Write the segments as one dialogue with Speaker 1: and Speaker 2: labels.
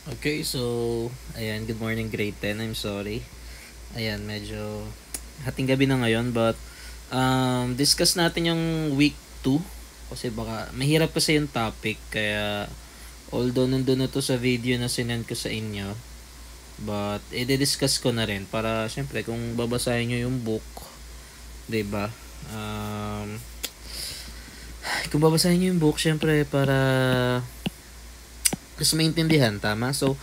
Speaker 1: Okay, so, ayan, good morning grade 10. I'm sorry. Ayan, medyo hating gabi na ngayon, but discuss natin yung week 2 kasi baka mahirap kasi yung topic, kaya although nandun na to sa video na sinend ko sa inyo, but i-discuss ko na rin para syempre kung babasahin nyo yung book, 'di ba? Um, kung babasahin nyo yung book, syempre para mas maintindihan, tama? So,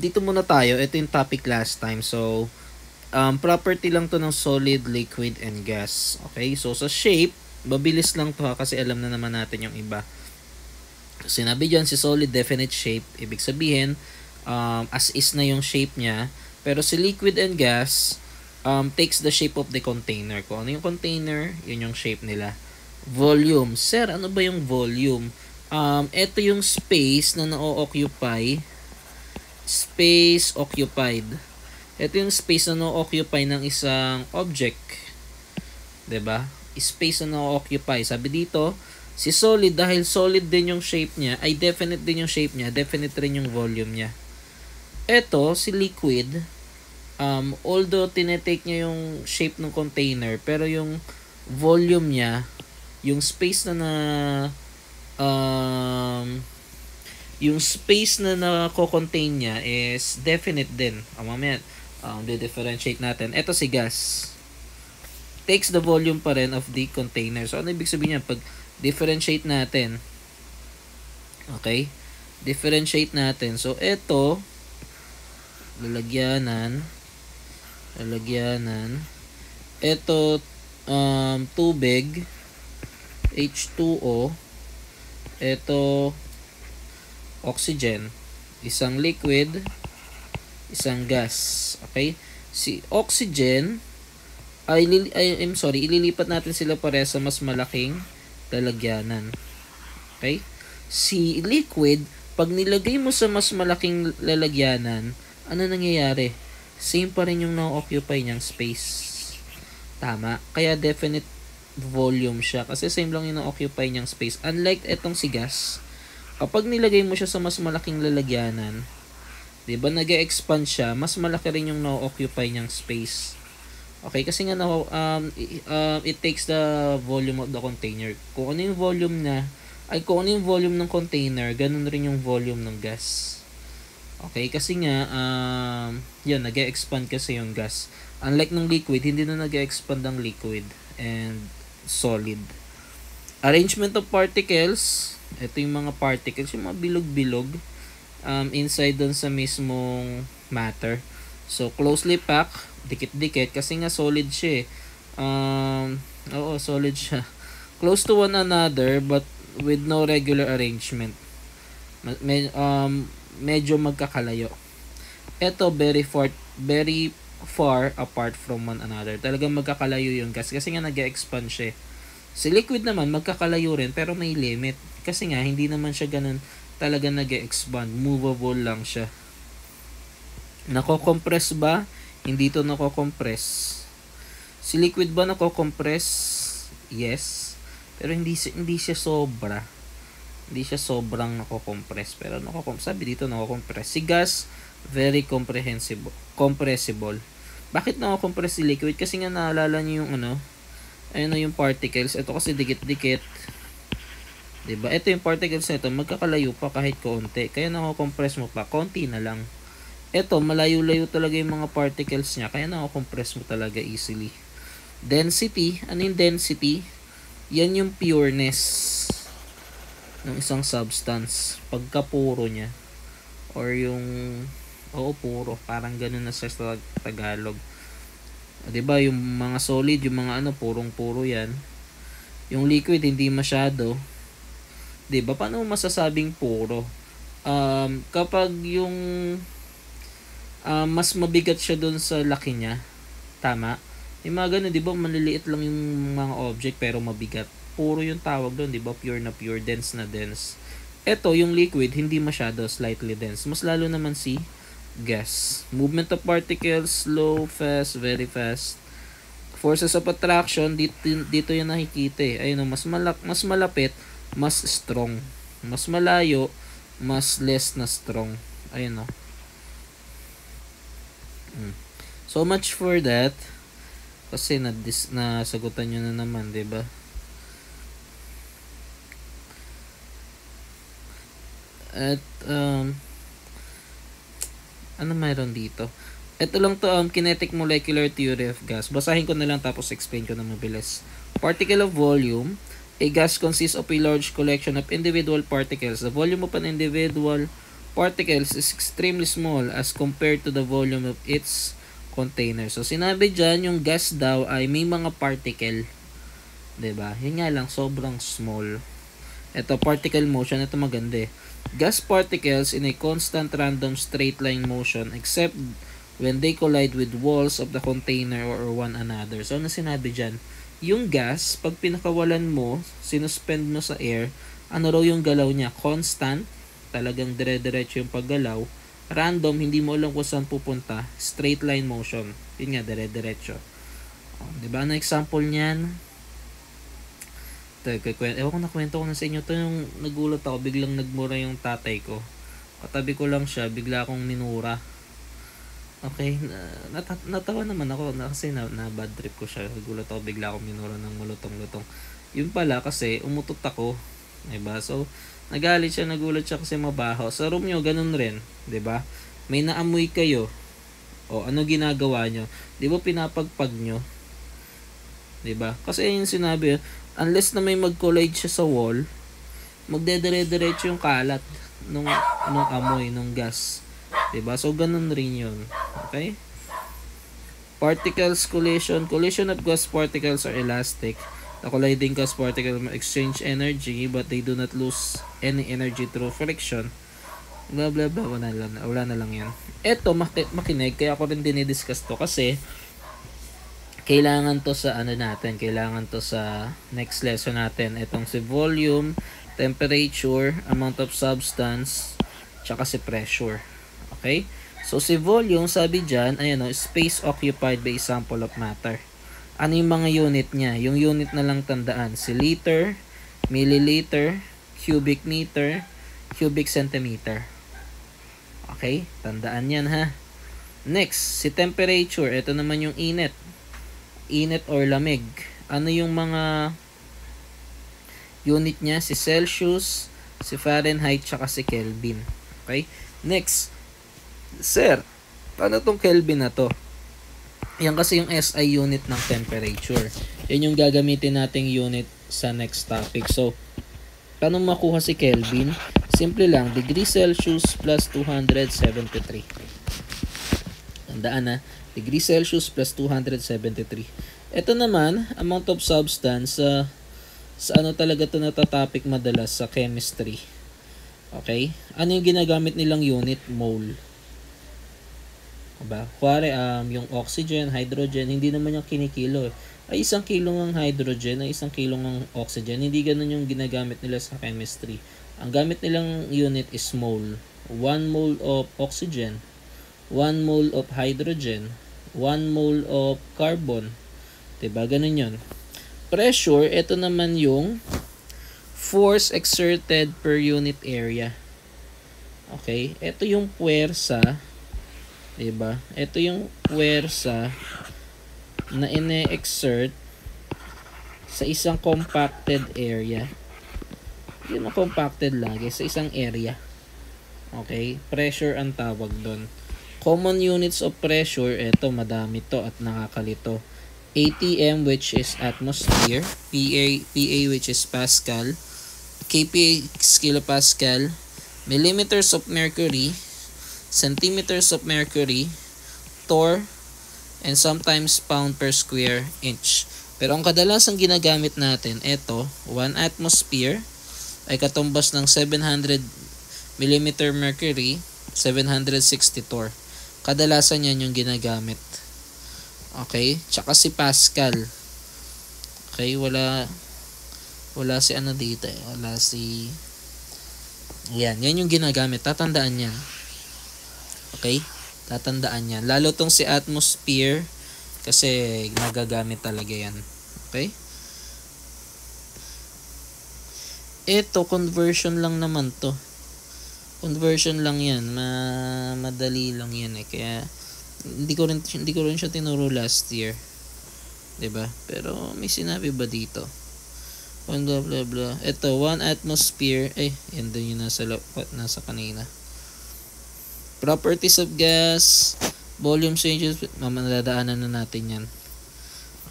Speaker 1: dito muna tayo. Ito yung topic last time. So, property lang to ng solid, liquid, and gas. Okay? So, sa shape, mabilis lang to ha, kasi alam na naman natin yung iba. Sinabi dyan, si solid, definite shape. Ibig sabihin, as is na yung shape niya. Pero si liquid and gas, takes the shape of the container. Kung ano yung container, yun yung shape nila. Volume. Sir, ano ba yung volume? Ito yung space na na-occupy. Space occupied. Ito yung space na na-occupy ng isang object. 'Di ba? Space na na-occupy. Sabi dito, si solid, dahil solid din yung shape niya, ay definite din yung shape niya, definite rin yung volume niya. Ito, si liquid, although tinetake niya yung shape ng container, pero yung volume niya, yung space na um, yung space na nako-contain niya is definite din. Mamaya, di-differentiate natin. Ito si gas. Takes the volume pa rin of the container. So, ano ibig sabihin niya? Pag differentiate natin, okay? Differentiate natin. So, ito, lalagyanan. Ito, tubig, H2O. Ito, oxygen, isang liquid, isang gas. Okay? Si oxygen ililipat natin sila pare sa mas malaking lalagyanan. Okay? Si liquid, pag nilagay mo sa mas malaking lalagyanan, ano nangyayari? Same pa rin yung na-occupy niyang space. Tama? Kaya definite volume siya kasi same lang yung na-occupy niyang space. Unlike etong si gas, kapag nilagay mo siya sa mas malaking lalagyanan, 'di ba, nag-expand siya, mas malaki rin yung na-occupy niyang space. Okay, kasi nga it takes the volume of the container. Kung ano yung volume kung ano yung volume ng container, ganun rin yung volume ng gas. Okay, kasi nga yun, nag-expand kasi yung gas. Unlike ng liquid, hindi na nag-expand ang liquid and solid. Arrangement of particles, ito yung mga particles, yung mga bilog-bilog inside dun sa mismong matter. So, closely packed, dikit-dikit, kasi nga solid siya eh. Solid siya. Close to one another, but with no regular arrangement. Medyo magkakalayo. Ito, very far apart from one another. Talagang magkakalayo yung gas, kasi nga nag-expand siya eh. Si liquid naman, magkakalayo rin, pero may limit. Kasi nga, hindi naman siya ganun talaga nag-expand. Movable lang siya. Nako-compress ba? Hindi to nako-compress. Si liquid ba nako-compress? Yes. Pero hindi siya sobra. Hindi siya sobrang nako-compress. Pero sabi dito nako-compress. Si gas, very compressible. Bakit nako-compress si liquid? Kasi nga naalala niyo yung ayun yung particles. Ito kasi dikit-dikit. 'Di ba? Ito yung particles nito, magkakalayo pa kahit konti. Kaya nako-compress mo pa, konti na lang. Ito, malayo-layo talaga yung mga particles niya, kaya nako-compress mo talaga easily. Density, ano yung density? Yan yung pureness ng isang substance. Pagka puro niya. Or yung, puro. Parang ganun na sa Tagalog. Diba, yung mga solid, yung mga purong-puro yan. Yung liquid, hindi masyado. Diba, paano masasabing puro? Kapag yung mas mabigat siya doon sa laki niya, tama? Yung mga ganun, diba, maliliit lang yung mga object pero mabigat. Puro yung tawag doon, diba? Pure na pure, dense na dense. Ito, yung liquid, hindi masyado, slightly dense. Mas lalo naman si gas. Movement of particles, slow, fast, very fast. Forces of attraction, dito yung nakikita eh. Ayun, mas malapit, mas strong. Mas malayo, mas less na strong. Ayun, no. So much for that. Kasi nasagutan nyo na naman, 'di ba? At ano mayroon dito? Ito lang to, kinetic molecular theory of gas. Basahin ko na lang tapos explain ko na mabilis. Particle of volume. A gas consists of a large collection of individual particles. The volume of an individual particles is extremely small as compared to the volume of its container. So, sinabi dyan, yung gas daw ay may mga particle. 'Di ba? Yun nga lang, sobrang small. Ito, particle motion. Ito maganda eh. Gas particles in a constant random straight line motion except when they collide with walls of the container or one another. So, ano sinabi dyan? Yung gas, pag pinakawalan mo, sinuspend mo sa air, ano raw yung galaw niya? Constant, talagang dire-diretso yung paggalaw. Random, hindi mo alam kung saan pupunta. Straight line motion. Yun nga, dire-diretso. Diba? Ano example niyan? Ewan ko nakwento ko na sa inyo. Ito yung nagulat ako. Biglang nagmura yung tatay ko. Katabi ko lang siya. Bigla akong minura. Okay. Natawa naman ako. Kasi na bad trip ko siya. Nagulat ako. Bigla akong minura ng malutong-lutong. Yun pala kasi umutot ako. Diba? So, nagalit siya, nagulat siya kasi mabaho. Sa room nyo, ganun rin. 'Di ba? May naamoy kayo. O, ano ginagawa nyo? 'Di ba pinapagpag nyo? 'Di ba? Kasi yung sinabi, unless na may mag-collide siya sa wall, magdedire-diretso yung kalat nung amoy, nung gas. 'Di ba? So, ganun rin yun. Okay? Particles collision. Collision of gas particles are elastic. The colliding gas particles exchange energy but they do not lose any energy through friction. Blah blah blah. Wala na lang yan. Ito, makinig. Kaya ako rin dinidiscuss to kasi kailangan to sa natin. Kailangan to sa next lesson natin. Itong si volume, temperature, amount of substance, tsaka si pressure. Okay? So, si volume, sabi dyan, ayan o, space occupied by a sample of matter. Ano yung mga unit niya? Yung unit na lang tandaan. Si liter, milliliter, cubic meter, cubic centimeter. Okay? Tandaan yan ha. Next, si temperature. Ito naman yung init. Init or lamig. Ano yung mga unit niya? Si Celsius, si Fahrenheit, tsaka si Kelvin. Okay? Next, sir, paano tong Kelvin na to? Yan kasi yung SI unit ng temperature. Yan yung gagamitin nating unit sa next topic. So, paano makuha si Kelvin? Simple lang, degree Celsius plus 273. Tandaan na, degree Celsius plus 273. Ito naman, amount of substance, sa ano talaga ito natatopic madalas sa chemistry. Okay? Ano yung ginagamit nilang unit? Mole. Diba? Kuwari, yung oxygen, hydrogen, hindi naman yung kinikilo. Ay, 1 kilo ng hydrogen, ay 1 kilo ng oxygen. Hindi ganun yung ginagamit nila sa chemistry. Ang gamit nilang unit is mole. 1 mole of oxygen, 1 mole of hydrogen, 1 mole of carbon. Diba? Ganun yun. Pressure, ito naman yung force exerted per unit area. Okay? Ito yung puwersa. Diba? Ito yung puwersa na ine-exert sa isang compacted area. Yun ang compacted lagi, sa isang area. Okay? Pressure ang tawag doon. Common units of pressure, ito madami to at nakakalito. ATM which is atmosphere, PA which is Pascal, kPa is kilopascal, millimeters of mercury, centimeters of mercury, torr, and sometimes pound per square inch. Pero ang kadalasang ginagamit natin, ito, 1 atmosphere ay katumbas ng 700 mm mercury, 760 torr. Kadalasan yan yung ginagamit. Okay? Tsaka si Pascal. Okay? Wala si ano dito eh. Wala si... Yan yung ginagamit. Tatandaan yan. Okay? Tatandaan yan. Lalo tong si atmosphere kasi nagagamit talaga yan. Okay? Ito, conversion lang naman to. Conversion lang yan. Madali lang yan eh. Kaya, hindi ko rin siya tinuro last year. 'Di ba? Pero may sinabi ba dito? Blah blah blah. Ito, 1 atmosphere. Yan din yung nasa kanina. Properties of gas, volume changes, nadadaanan na natin yan.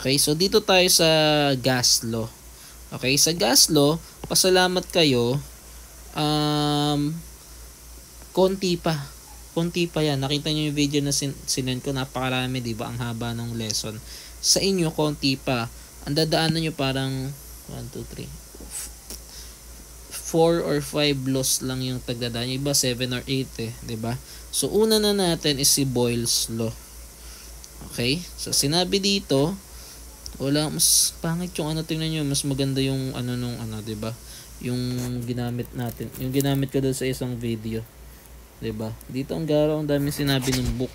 Speaker 1: Okay, so dito tayo sa gas law. Okay, sa gas law, pasalamat kayo. Konti pa yan. Nakita nyo yung video na sinend ko, napakarami, diba? Ang haba ng lesson. Sa inyo, konti pa. Ang dadaanan nyo parang 1, 2, 3 4 or 5 laws lang yung tagdadaan. Yung iba 7 or 8 eh, 'di ba? So una na natin is si Boyle's law. Okay? So sinabi dito, wala mas pangit yung tingnan niyo, mas maganda yung nung 'di ba? Yung ginamit natin, yung ginamit ko doon sa isang video. 'Di ba? Dito ang daming sinabi ng book.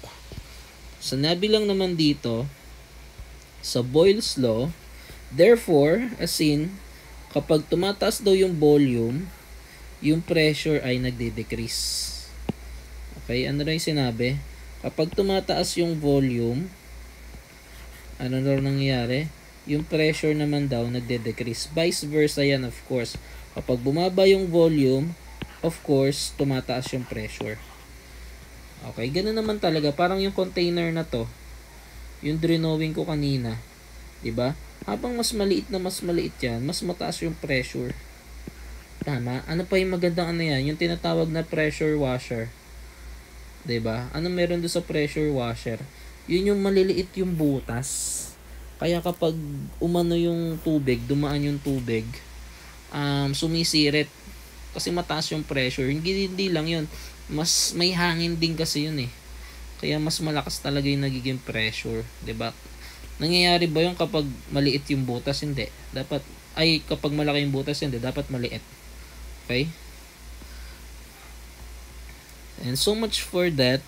Speaker 1: Sinabi lang naman dito sa Boyle's law, therefore, as in, kapag tumataas daw yung volume, yung pressure ay nagde-decrease. Okay, ano rin sinabi? Kapag tumataas yung volume, ano daw nangyayari? Yung pressure naman daw nagde-decrease. Vice versa yan, of course. Kapag bumaba yung volume, of course, tumataas yung pressure. Okay, ganun naman talaga. Parang yung container na to, yung drawing ko kanina, diba? Habang mas maliit yan, mas mataas yung pressure. Tama? Ano pa yung magandang yan? Yung tinatawag na pressure washer. 'Di ba? Ano meron doon sa pressure washer? Yun yung maliliit yung butas. Kaya kapag yung tubig, dumaan yung tubig, sumisirit. Kasi mataas yung pressure. Hindi lang yun. Mas may hangin din kasi yun eh. Kaya mas malakas talaga yung nagiging pressure. 'Di ba? Nangyayari ba yung kapag maliit yung butas? Hindi. Kapag malaki yung butas, hindi. Dapat maliit. Okay? And so much for that.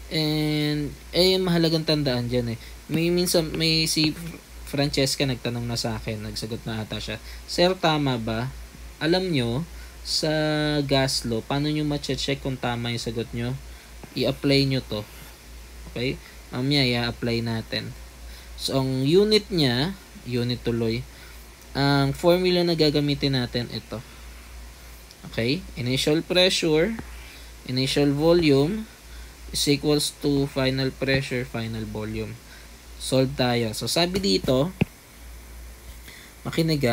Speaker 1: And, mahalagang tandaan dyan eh. May si Francesca nagtanong na sa akin. Nagsagot na ata siya. Sir, tama ba? Alam nyo, sa gas law, paano nyo ma-check kung tama yung sagot nyo? I-apply nyo to. Okay? Mamaya, i-apply natin. So, ang unit tuloy, ang formula na gagamitin natin ito. Okay? Initial pressure, initial volume is equals to final pressure, final volume. Solve tayo. So, sabi dito, makinig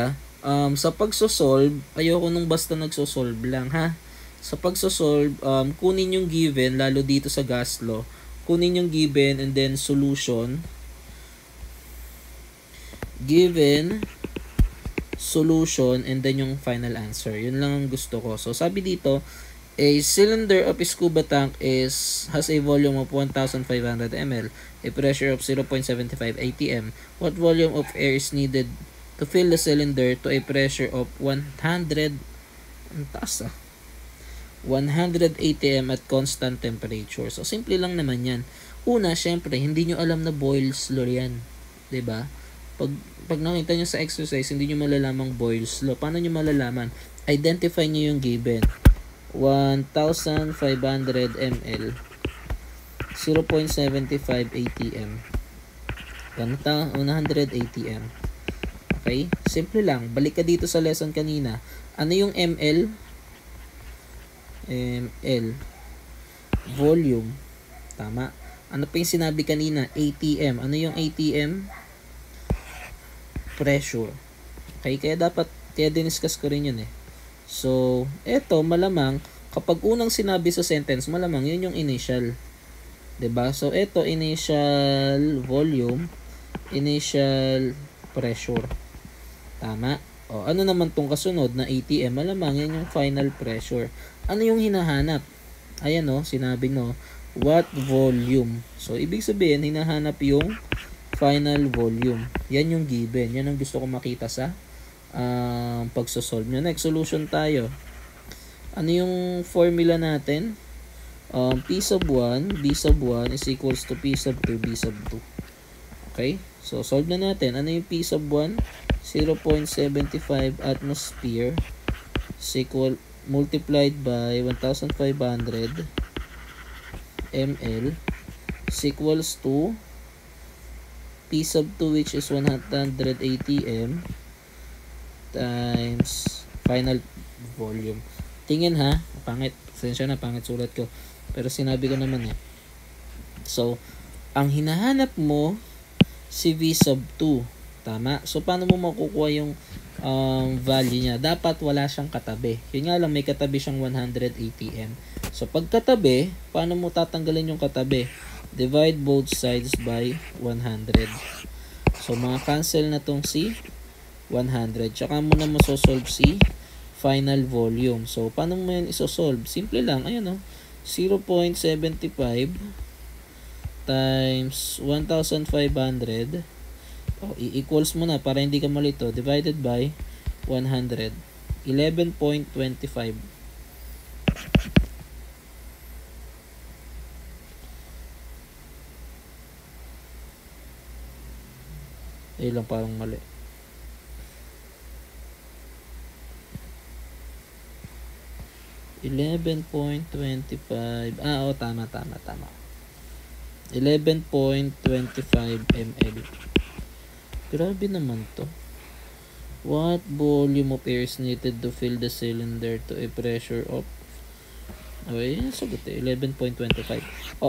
Speaker 1: sa pagsosolve, ayoko nung basta nagsosolve lang, ha? Sa pagsosolve, kunin yung given, lalo dito sa gas law, kunin yung given and then solution, given, solution, and then yung final answer. Yun lang ang gusto ko. So, sabi dito, a cylinder of a scuba tank has a volume of 1,500 ml, a pressure of 0.75 atm. What volume of air is needed to fill the cylinder to a pressure of 100 atm at constant temperature? So, simple lang naman yan. Una, syempre, hindi nyo alam na Boyle's law yan. 'Di ba? Pag nakita nyo sa exercise, hindi nyo malalamang Boyle's law. Paano nyo malalaman? Identify nyo yung given. 1,500 ml, 0.75 atm, 100 atm. Okay? Simple lang. Balik ka dito sa lesson kanina. Ano yung ml? ml. Volume. Tama. Ano pa yung sinabi kanina? atm. Ano yung atm? Pressure. Okay, kaya diniscuss ko rin yun eh. So, eto malamang kapag unang sinabi sa sentence, malamang yun yung initial. 'Di ba? So, eto initial volume, initial pressure. Tama? O, ano naman tong kasunod na atm? Malamang yan yung final pressure. Ano yung hinahanap? Ayan sinabi what volume. So, ibig sabihin, hinahanap yung final volume. Yan yung given. Yan ang gusto ko makita sa pagsosolve nyo. Next, solution tayo. Ano yung formula natin? P sub 1, B sub 1 is equals to P sub 2, B sub 2. Okay? So, solve na natin. Ano yung P sub 1? 0.75 atmosphere is equal multiplied by 1,500 ml is equals to P sub 2 which is 180 m times final volume. Tingin ha, pangit. Sensya na, pangit sulat ko. Pero sinabi ko naman eh. So, ang hinahanap mo si V sub 2. Tama? So, paano mo makukuha yung value niya? Dapat wala siyang katabi. Yun nga lang, may katabi siyang 180 m. So, pag katabi, paano mo tatanggalin yung katabi? Divide both sides by 100. So, mga cancel na tong si 100. Tsaka mo na masosolve si final volume. So, paano mo yan isosolve? Simple lang. Ayan o. 0.75 times 1,500. I-equals mo na para hindi ka malito. Divided by 100. 11.25. Ayun lang, parang mali. $11.25. Tama. 11.25 ml. Grabe naman to. What volume of air is needed to fill the cylinder to a pressure of... Okay, sagot eh. 11.25.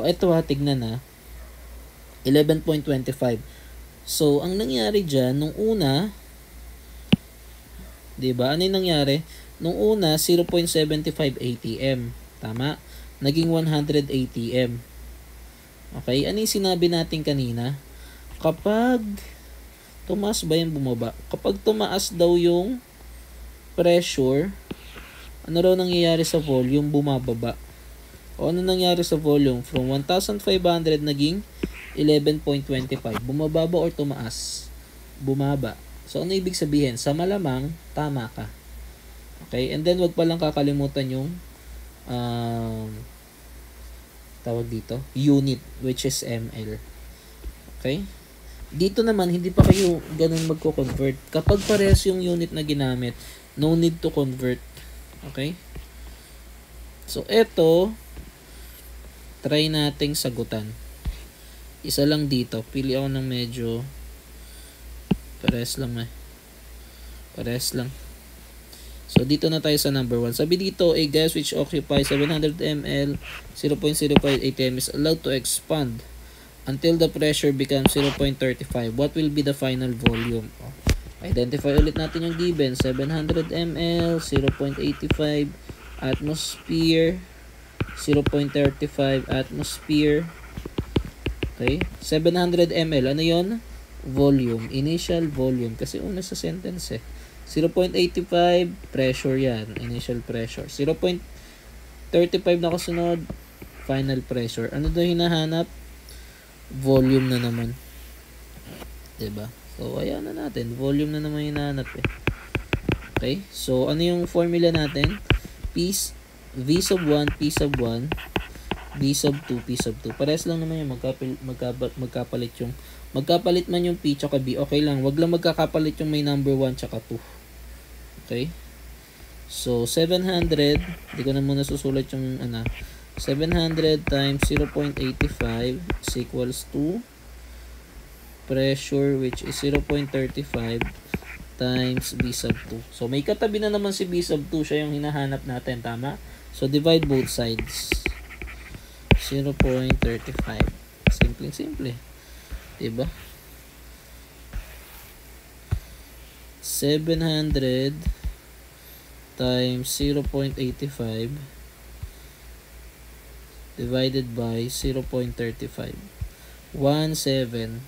Speaker 1: Eto tignan ha. 11.25. So, ang nangyari dyan, nung una, diba? Ano yung nangyari? Nung una, 0.75 ATM. Tama? Naging 100 ATM. Okay? Ano yung sinabi natin kanina? Kapag tumaas ba yung bumaba? Kapag tumaas daw yung pressure, ano raw nangyayari sa volume? Bumababa. O ano nangyari sa volume? From 1,500 naging 11.25. Bumaba ba or tumaas? Bumaba. So, ano ibig sabihin? Sa malamang, tama ka. Okay? And then, wag palang kakalimutan yung tawag dito, unit, which is ml. Okay? Dito naman, hindi pa kayo ganun magko-convert. Kapag parehas yung unit na ginamit, no need to convert. Okay? So, eto, try nating sagutan. Isa lang dito. Pili ako ng medyo parehas lang eh. Parehas lang. So, dito na tayo sa number 1. Sabi dito, a gas which occupies 700 ml, 0.05 atm is allowed to expand until the pressure becomes 0.35. What will be the final volume? Identify ulit natin yung given. 700 ml, 0.85 atmosphere, 0.35 atmosphere. Okay? 700 ml. Ano yon? Volume. Initial volume. Kasi una sa sentence eh. 0.85 pressure yan. Initial pressure. 0.35 na kasunod. Final pressure. Ano daw hinahanap? Volume na naman. Diba? So, ayan na natin. Volume na naman hinahanap eh. Okay? So, ano yung formula natin? V sub 1, P sub 1, B sub 2, P sub 2. Parehas lang naman yung magkapalit yung magkapalit man yung P tsaka B. Okay lang. Wag lang magkakapalit yung may number 1 tsaka 2. Okay? So, 700. Hindi ko na muna susulat yung 700 times 0.85 is equals to pressure which is 0.35 times B sub 2. So, may katabi na naman si B sub 2. Siya yung hinahanap natin. Tama? So, divide both sides. 0.35. Simple. Diba? 700 times 0.85 divided by 0.35. 17.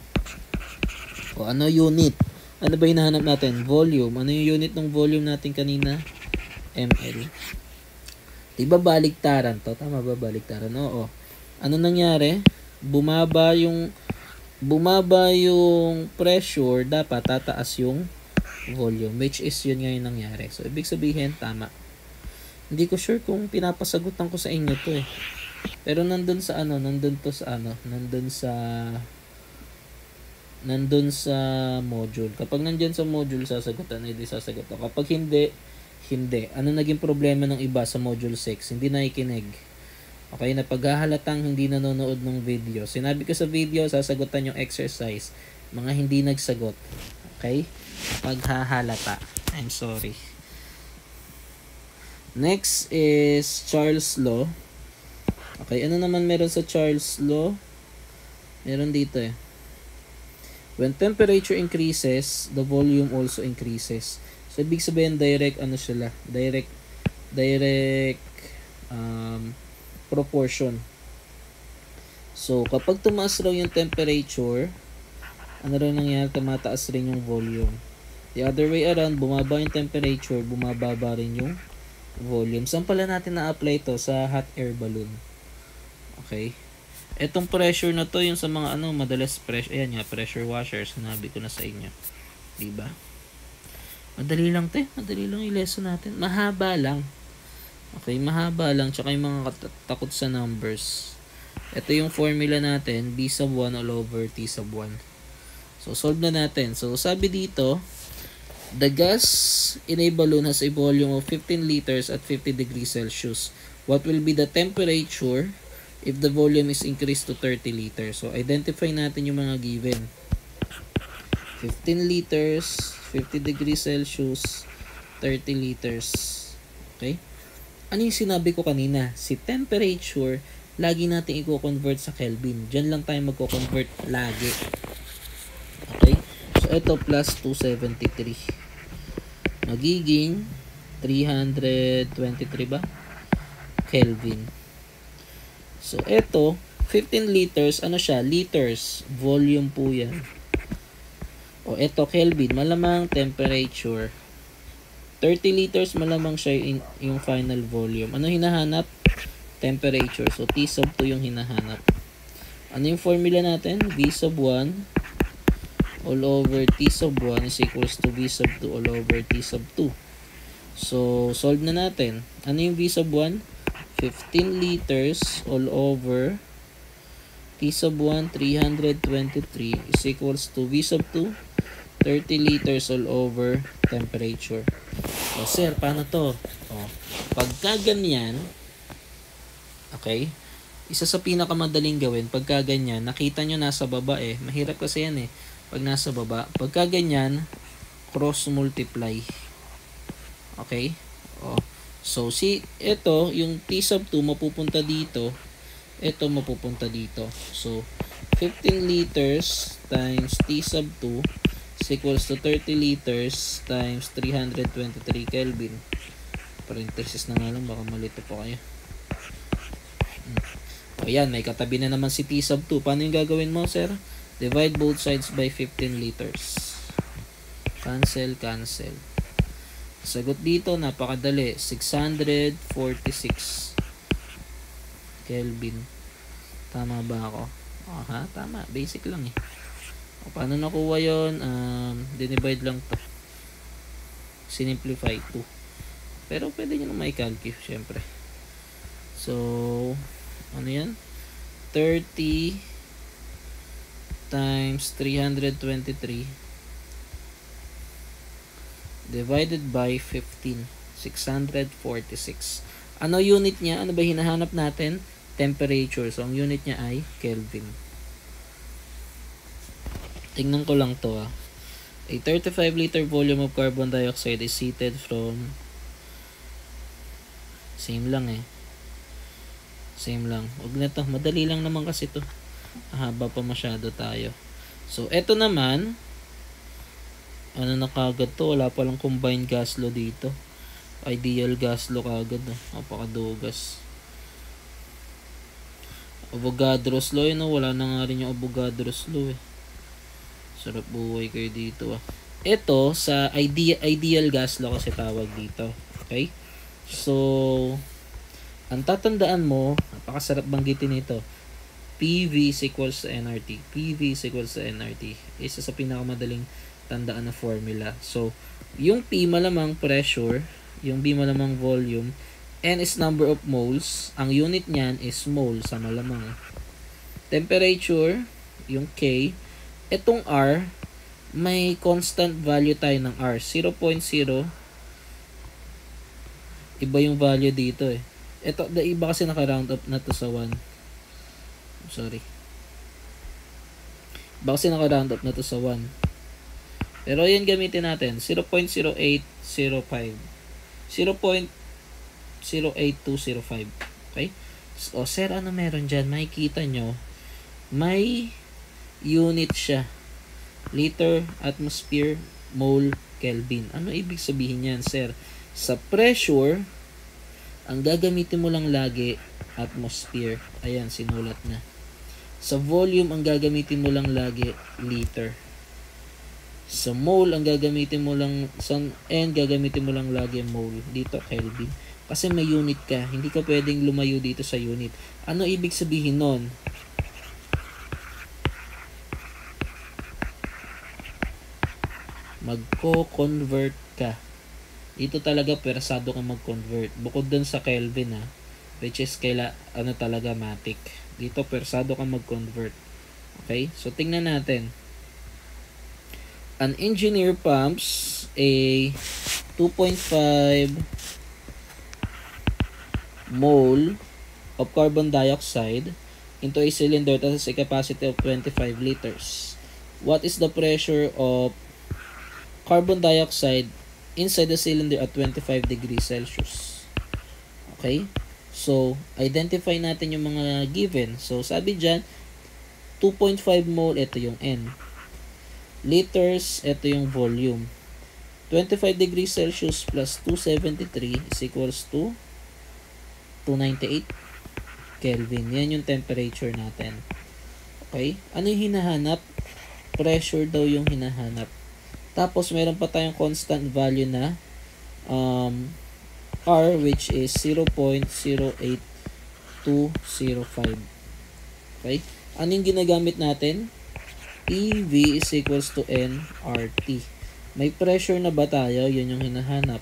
Speaker 1: Ano unit? Ano ba hinahanap natin? Volume. Ano yung unit ng volume natin kanina? ml. Diba baliktaran to? Tama ba baliktaran? Oo. Ano nangyari? Bumaba yung pressure, dapat tataas yung volume, which is yun nga yung nangyari. So, ibig sabihin, tama. Hindi ko sure kung pinapasagutan ko sa inyo to eh. Pero nandun sa module. Kapag nandyan sa module, sasagutan, hindi sasagutan. Kapag hindi Hindi. Ano naging problema ng iba sa module 6? Hindi nakikinig. Okay, na paghahalatang hindi nanonood ng video. Sinabi ko sa video, sasagutan yung exercise. Mga hindi nagsagot. Okay? Paghahalata. I'm sorry. Next is Charles Law. Okay, ano naman meron sa Charles Law? Meron dito eh. When temperature increases, the volume also increases. So, ibig sabihin, direct proportion. So, kapag tumaas raw yung temperature, ano rin nangyayari? Tumataas rin yung volume. The other way around, bumaba yung temperature, bumababa rin yung volume. Saan pala natin na-apply to? Sa hot air balloon. Okay? Etong pressure na to, yung sa mga madalas pressure, ayan nga, pressure washer, sinabi ko na sa inyo. Diba? Madali lang madali lang yung lesson natin. Mahaba lang. Okay, mahaba lang, tsaka yung mga takot sa numbers. Ito yung formula natin, B sub 1 all over T sub 1. So, solve na natin. So, sabi dito, the gas in a balloon has a volume of 15 liters at 50 degrees Celsius. What will be the temperature if the volume is increased to 30 liters? So, identify natin yung mga given. 15 liters, 50 degrees Celsius, 30 liters. Okay? Ano yung sinabi ko kanina? Si temperature, lagi natin i-convert sa Kelvin. Diyan lang tayo magko-convert lagi. Okay? So, ito plus 273. Magiging 323 ba? Kelvin. So, ito, 15 liters, ano siya? Liters. Volume po yan. O, ito, Kelvin. Malamang temperature. 30 liters, malamang siya yung final volume. Ano hinahanap? Temperature. So, T sub 2 yung hinahanap. Ano yung formula natin? V sub 1 all over T sub 1 is equals to V sub 2 all over T sub 2. So, solve na natin. Ano yung V sub 1? 15 liters all over T sub 1, 323 is equals to V sub 2, 30 liters all over temperature. So, sir, paano to? Pagka ganyan, okay, isa sa pinakamadaling gawin, pagka ganyan, nakita nyo nasa baba eh. Mahirap kasi yan eh. Pag nasa baba, pagka ganyan, cross multiply. Okay? So, ito, yung T sub 2 mapupunta dito. Ito mapupunta dito. So, 15 liters times T sub 2 is equals to 30 liters times 323 Kelvin. Parenthesis na nga lang, baka malito po kayo. Ayan, may katabi na naman si T sub 2. Paano yung gagawin mo, sir? Divide both sides by 15 liters. Cancel, cancel. Sagot dito, napakadali. 646 Kelvin. Tama ba ako? Aha, tama. Basic lang eh. Paano nakuha yun? Dinivide lang to. Sinimplify 2. Pero pwede nyo na may calculate, syempre. So, ano yan? 30 times 323 divided by 15. 646. Ano unit niya? Ano ba hinahanap natin? Temperature. So, ang unit niya ay Kelvin. Tingnan ko lang to A 35 liter volume of carbon dioxide is heated from same lang eh. Same lang. Huwag na to. Madali lang naman kasi to. Haba pa masyado tayo. So, eto naman, ano na kagad to? Wala palang combined gas law dito. Ideal gas law kagad. Napakadugas. Avogadro's law yun. Wala na nga rin yung Avogadro's law eh. Sarap buhay kayo dito ah. Ito, sa ideal gas law kasi tawag dito. Okay? So, ang tatandaan mo, napakasarap banggitin ito. PV is equals to nRT. PV is equals to nRT. Isa sa pinakamadaling tandaan na formula. So, yung P malamang pressure, yung B malamang volume, N is number of moles. Ang unit niyan is mole sa malamang. Temperature, yung K. Itong R, may constant value tayo ng R. 0.0 Iba yung value dito eh. Ito, iba kasi naka-round up na to sa 1. Sorry. Iba kasi naka-round up na to sa 1. Pero yan gamitin natin. 0.0805. 0.08205. Okay? So, sir, ano meron dyan? Makikita nyo, may unit siya. Liter, atmosphere, mole, Kelvin. Ano ibig sabihin yan, sir? Sa pressure, ang gagamitin mo lang lagi, atmosphere. Ayan, sinulat na. Sa volume, ang gagamitin mo lang lagi, liter. Sa mole, ang gagamitin mo lang, sa N, gagamitin mo lang lagi, mole. Dito, Kelvin. Kasi may unit ka. Hindi ka pwedeng lumayo dito sa unit. Ano ibig sabihin nun? Magko-convert ka. Dito talaga persado kang mag-convert. Bukod dun sa Kelvin which is talaga matic. Dito persado kang mag-convert. Okay? So tingnan natin. An engineer pumps a 2.5 mole of carbon dioxide into a cylinder that has a capacity of 25 liters. What is the pressure of carbon dioxide inside the cylinder at 25 degrees Celsius? Okay? So, identify natin yung mga given. So, sabi dyan, 2.5 mole, ito yung N. Liters, ito yung volume. 25 degrees Celsius plus 273 is equals to 298 Kelvin. Yan yung temperature natin. Okay? Ano yung hinahanap? Pressure daw yung hinahanap. Tapos, meron pa tayong constant value na R, which is 0.08205. Okay? Ano yung ginagamit natin? EV is equals to nRT. May pressure na ba tayo? Yun yung hinahanap.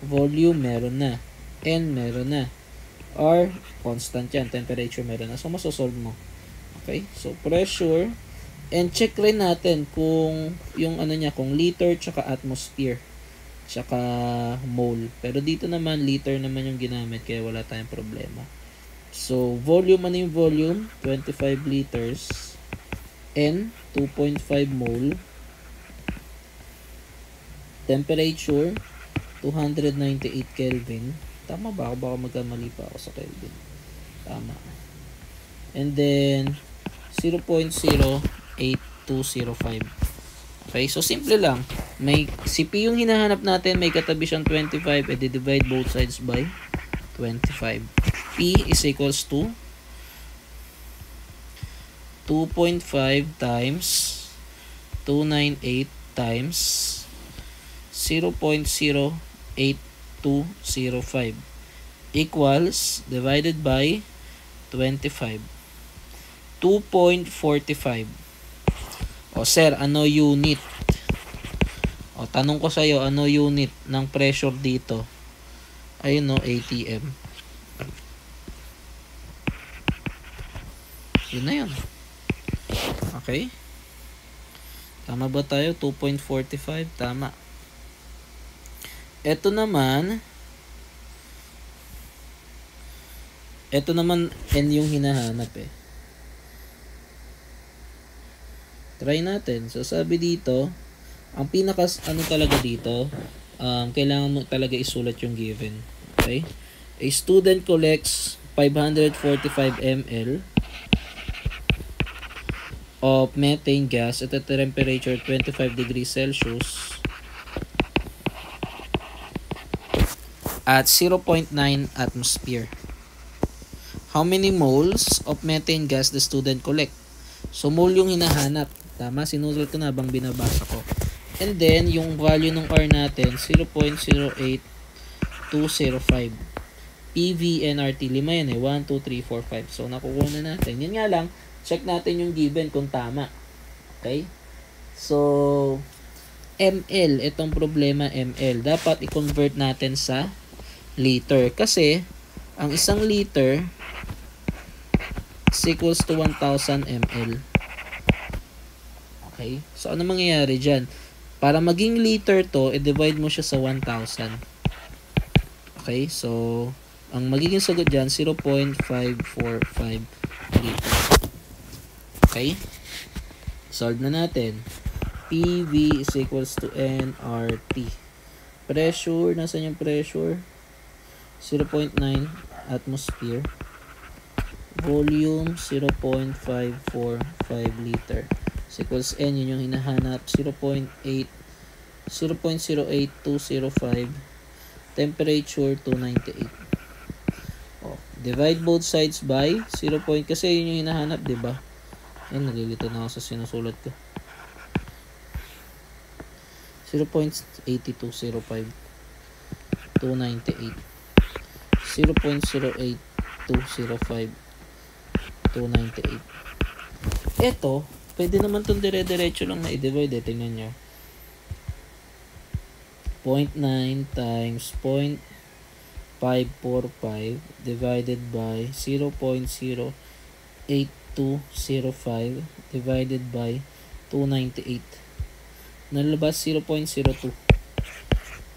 Speaker 1: Volume, meron na. N, meron na. R, constant yan. Temperature, meron na. So, masosolve mo. Okay? So, pressure. And check rin natin kung yung kung liter tsaka atmosphere tsaka mole. Pero dito naman, liter naman yung ginamit kaya wala tayong problema. So, volume, ano yung volume? 25 liters. N, 2.5 mole. Temperature, 298 Kelvin. Tama ba ako? Baka magkamali pa ako sa Kelvin. Tama. And then, 0.08205. Okay, so simple lang. May si P yung hinahanap natin, may katabi siyang 25, divide both sides by 25. P is equals to 2.5 times 298 times 0.08205 equals divided by 25. 2.45. O sir, ano unit? O tanong ko sa iyo, ano unit ng pressure dito? Ayun ATM. Yun na yun. Okay? Tama ba tayo? 2.45. Tama. Ito naman N yung hinahanap Try natin. So, sabi dito, ang talaga dito, kailangan mo talaga isulat yung given. Okay? A student collects 545 ml of methane gas at a temperature 25 degrees Celsius at 0.9 atmosphere. How many moles of methane gas the student collect? So, mole yung hinahanap. Tama, sinusulat ko na habang binabasa ko. And then, yung value ng R natin, 0.08205. PV, NRT, 5 yan 1, 2, 3, 4, 5. So, nakukuha na natin. Yan nga lang, check natin yung given kung tama. Okay? So, ml, itong problema ml. Dapat i-convert natin sa liter. Kasi, ang isang liter is equals to 1,000 ml. Okay? So, ano mangyayari dyan? Para maging liter to, i-divide mo siya sa 1,000. Okay, so ang magiging sagot dyan, 0.545 liters. Okay, solve na natin. PV is equals to nRT. Pressure, nasan yung pressure? 0.9 atmosphere. Volume, 0.545 liter. Is equals N, yun yung hinahanap. 0.08205. Temperature, 298. Oh, divide both sides by 0. Kasi yun yung hinahanap, diba? Ayun, nalilito na ako sa sinusulat ko. 0.8205. 298. 0.08205. 298. Ito, pwede naman itong dire-diretso lang na i-divide. Tingnan nyo. 0.9 times 0.545 divided by 0.08205 divided by 298. Nalabas 0.02.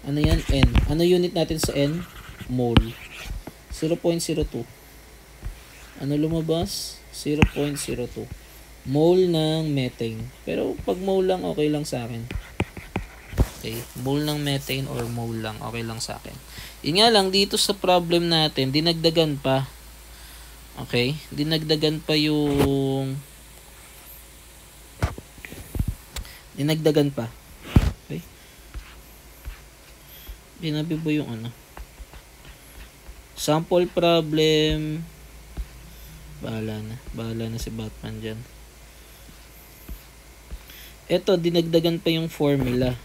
Speaker 1: Ano yan? N. Ano unit natin sa N? Mole. 0.02. Ano lumabas? 0.02. Mole ng methane. Pero pag mole lang, okay lang sa akin. Okay, mole ng methane or mole lang, okay lang sa akin. Yun nga lang, dito sa problem natin, dinagdagan pa. Okay, dinagdagan pa. Okay, binabi ba yung ano? Sample problem. Bahala na si Batman dyan. Ito, dinagdagan pa yung formula.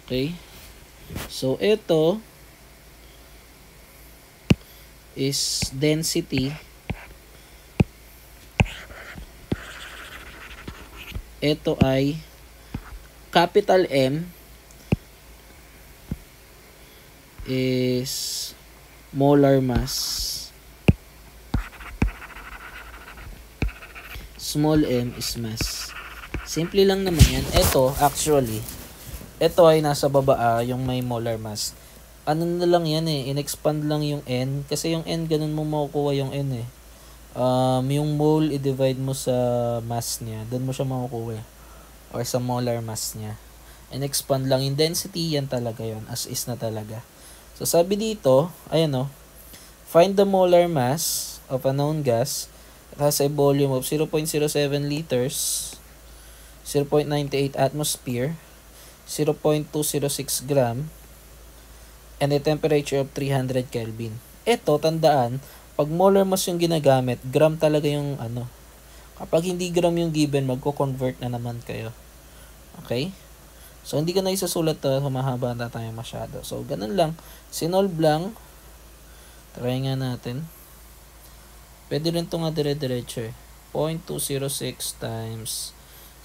Speaker 1: Okay, so ito is density. Ito ay capital M is molar mass. Small m is mass. Simple lang naman yan. Ito, actually, ito ay nasa baba yung may molar mass. Ano na lang yan in-expand lang yung n. Kasi yung n, ganun mo makukuha yung n yung mole, i-divide mo sa mass niya. Doon mo siya makukuha. Or sa molar mass niya. In-expand lang yung density, yan talaga yon, as is na talaga. So, sabi dito, ayan find the molar mass of a known gas. It has a volume of 0.07 liters, 0.98 atmosphere, 0.206 gram, and a temperature of 300 Kelvin. Ito, tandaan, pag molar mass yung ginagamit, gram talaga yung ano. Kapag hindi gram yung given, magko-convert na naman kayo. Okay? So, hindi ko na isasulat to, humahaba na tayo masyado. So, ganun lang. Sinolve lang. Try nga natin. Pwede rin ito nga dire-diretso 0.206 times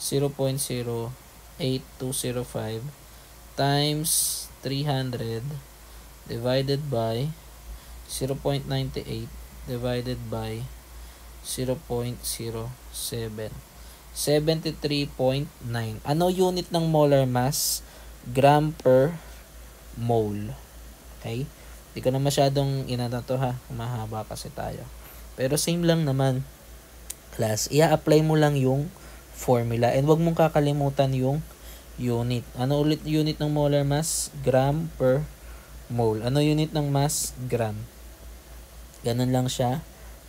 Speaker 1: 0.08205 times 300 divided by 0.98 divided by 0.07. 73.9. Ano unit ng molar mass? Gram per mole. Okay? Hindi ko na masyadong inano to ha. Mahaba kasi tayo. Pero same lang naman. Class, i-apply mo lang yung formula. And wag mong kakalimutan yung unit. Ano ulit unit ng molar mass? Gram per mole. Ano unit ng mass? Gram. Ganun lang siya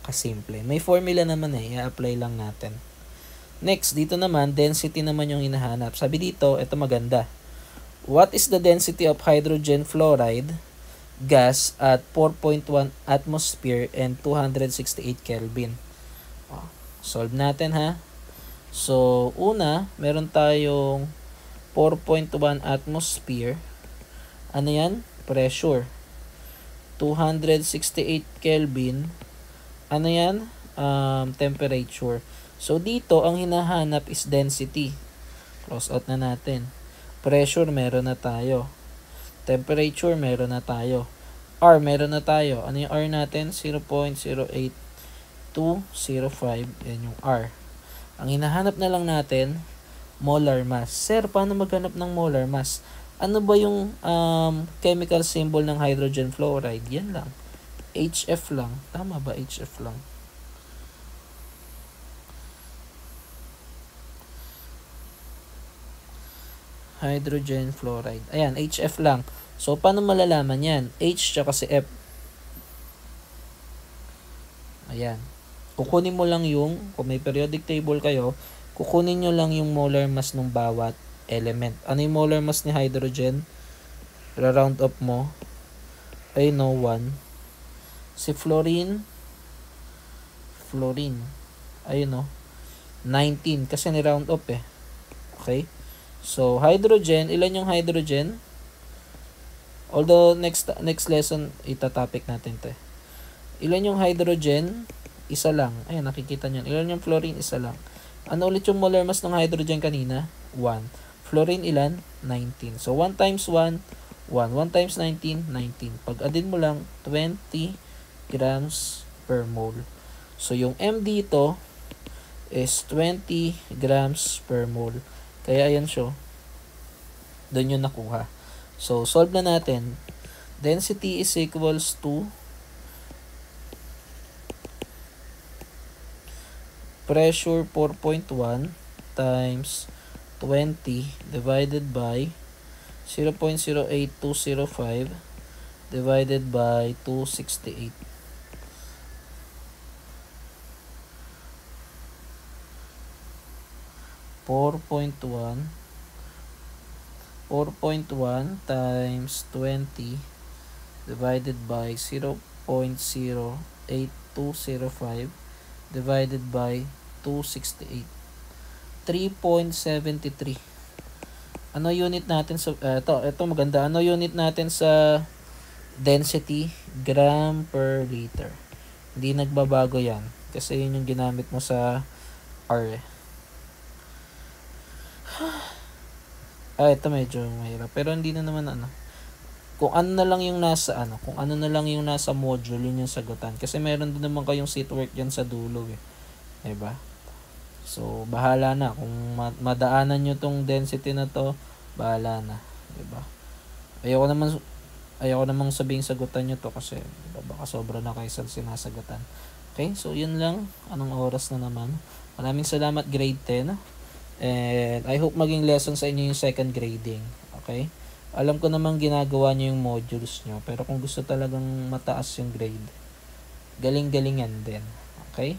Speaker 1: kasimple. May formula naman i-apply lang natin. Next, dito naman, density naman yung hinahanap. Sabi dito, ito maganda. What is the density of hydrogen fluoride gas at 4.1 atmosphere and 268 Kelvin? Solve natin ha. So, una, meron tayong 4.1 atmosphere. Ano yan? Pressure. 268 Kelvin. Ano yan? Temperature. So, dito, ang hinahanap is density. Cross out na natin. Pressure, meron na tayo. Temperature, meron na tayo. R, meron na tayo. Ano yung R natin? 0.08205. Yan yung R. Ang hinahanap na lang natin, molar mass. Sir, paano maghanap ng molar mass? Ano ba yung chemical symbol ng hydrogen fluoride? Yan lang. HF lang. Tama ba? HF lang. Hydrogen fluoride. Ayan, HF lang. So, paano malalaman yan? H tsaka si F. Ayan. Kukunin mo lang yung, kung may periodic table kayo, kukunin nyo lang yung molar mass ng bawat element. Ano yung molar mass ni hydrogen? Ra-round up mo. Ay, no, 1. Si fluorine, ayun no, 19 kasi ni-round up eh. Okay? So, hydrogen, ilan yung hydrogen? Although, next lesson, itatopic natin to eh. Ilan yung hydrogen? Isa lang. Ayan, nakikita nyo. Ilan yung fluorine? Isa lang. Ano ulit yung molar mass ng hydrogen kanina? 1. Fluorine ilan? 19. So, 1 times 1, 1. 1 times 19, 19. Pag adin mo lang, 20 grams per mole. So, yung M dito is 20 grams per mole. Kaya, ayan siya. Doon yung nakuha. So, solve na natin. Density is equals to pressure 4.1 times 20 divided by 0.08205 divided by 268. 4.1 times 20 divided by 0.08205 divided by 268. 3.73. Ano unit natin sa ito maganda. Ano unit natin sa density? Gram per liter. Hindi nagbabago 'yan kasi yun yung ginamit mo sa R. Ito medyo mahirap pero hindi na naman kung ano na lang yung nasa module, yun yung sagutan. Kasi meron din naman kayong seatwork dyan sa dulo eh. Diba? So, bahala na. Kung madaanan nyo tong density na to, bahala na. Diba? Ayoko namang sabihin sagutan nyo to kasi diba, baka sobra na kayo sa sinasagutan. Okay? So, yun lang. Anong oras na naman? Maraming salamat grade 10. And I hope maging lesson sa inyo yung second grading. Okay? Alam ko namang ginagawa nyo yung modules nyo. Pero kung gusto talagang mataas yung grade, galing-galingan din. Okay?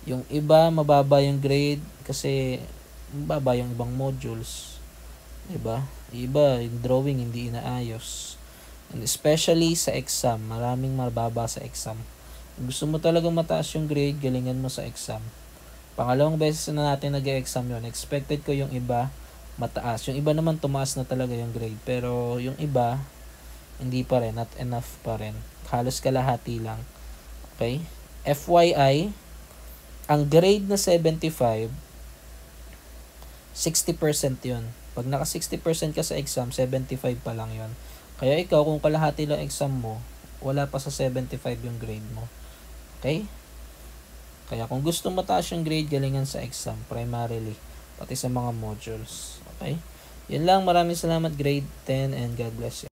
Speaker 1: Yung iba, mababa yung grade kasi mababa yung ibang modules. Diba? Iba, yung drawing hindi inaayos. And especially sa exam. Maraming mababa sa exam. Kung gusto mo talagang mataas yung grade, galingan mo sa exam. Pangalawang beses na natin nag-exam yun. Expected ko yung iba mataas. Yung iba naman tumaas na talaga yung grade. Pero yung iba, hindi pa rin. Not enough pa rin. Halos kalahati lang. Okay? FYI, ang grade na 75, 60% yun. Pag naka 60% ka sa exam, 75 pa lang yun. Kaya ikaw, kung kalahati lang exam mo, wala pa sa 75 yung grade mo. Okay? Kaya kung gusto mataas yung grade, galingan sa exam, primarily. Pati sa mga modules. Okay? Yun lang. Maraming salamat grade 10 and God bless you.